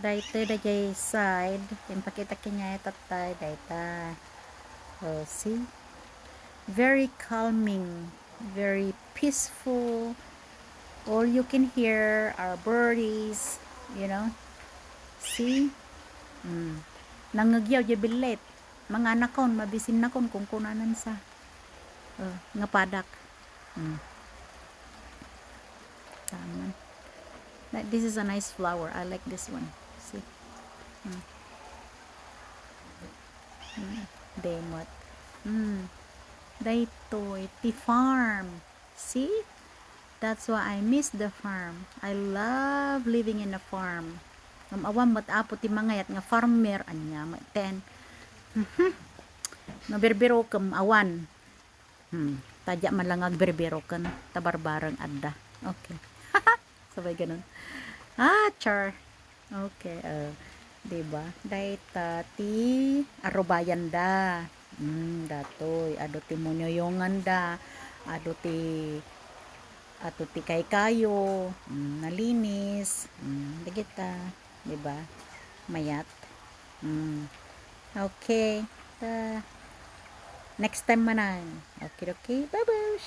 Dayta dayay side. Yung pakita kanya tatay dayta. Oh, see? Very calming, very peaceful. All you can hear are birdies, you know. See? Nangagyaw bilet. Mga anakon mabisin nakon kung kunanan sa nga padak. Taman. This is a nice flower. I like this one. See? Demot. Daytoy ti farm. See? That's why I miss the farm. I love living in a farm. Awam mat apo ti mangayat nga farmer anya ten. No berbero kem awan. Tadya man lang agberbero kan tabarbarang adda. Okay. Sabay ganun. Char. Okay. Diba? Dayta ti arubayan da. Datoy. Ado ti monyoyongan da. Ado ti kay kayo. Nalinis. Digita. Diba? Mayat. Okay. Next time manan. Okay, okay. Bye-bye.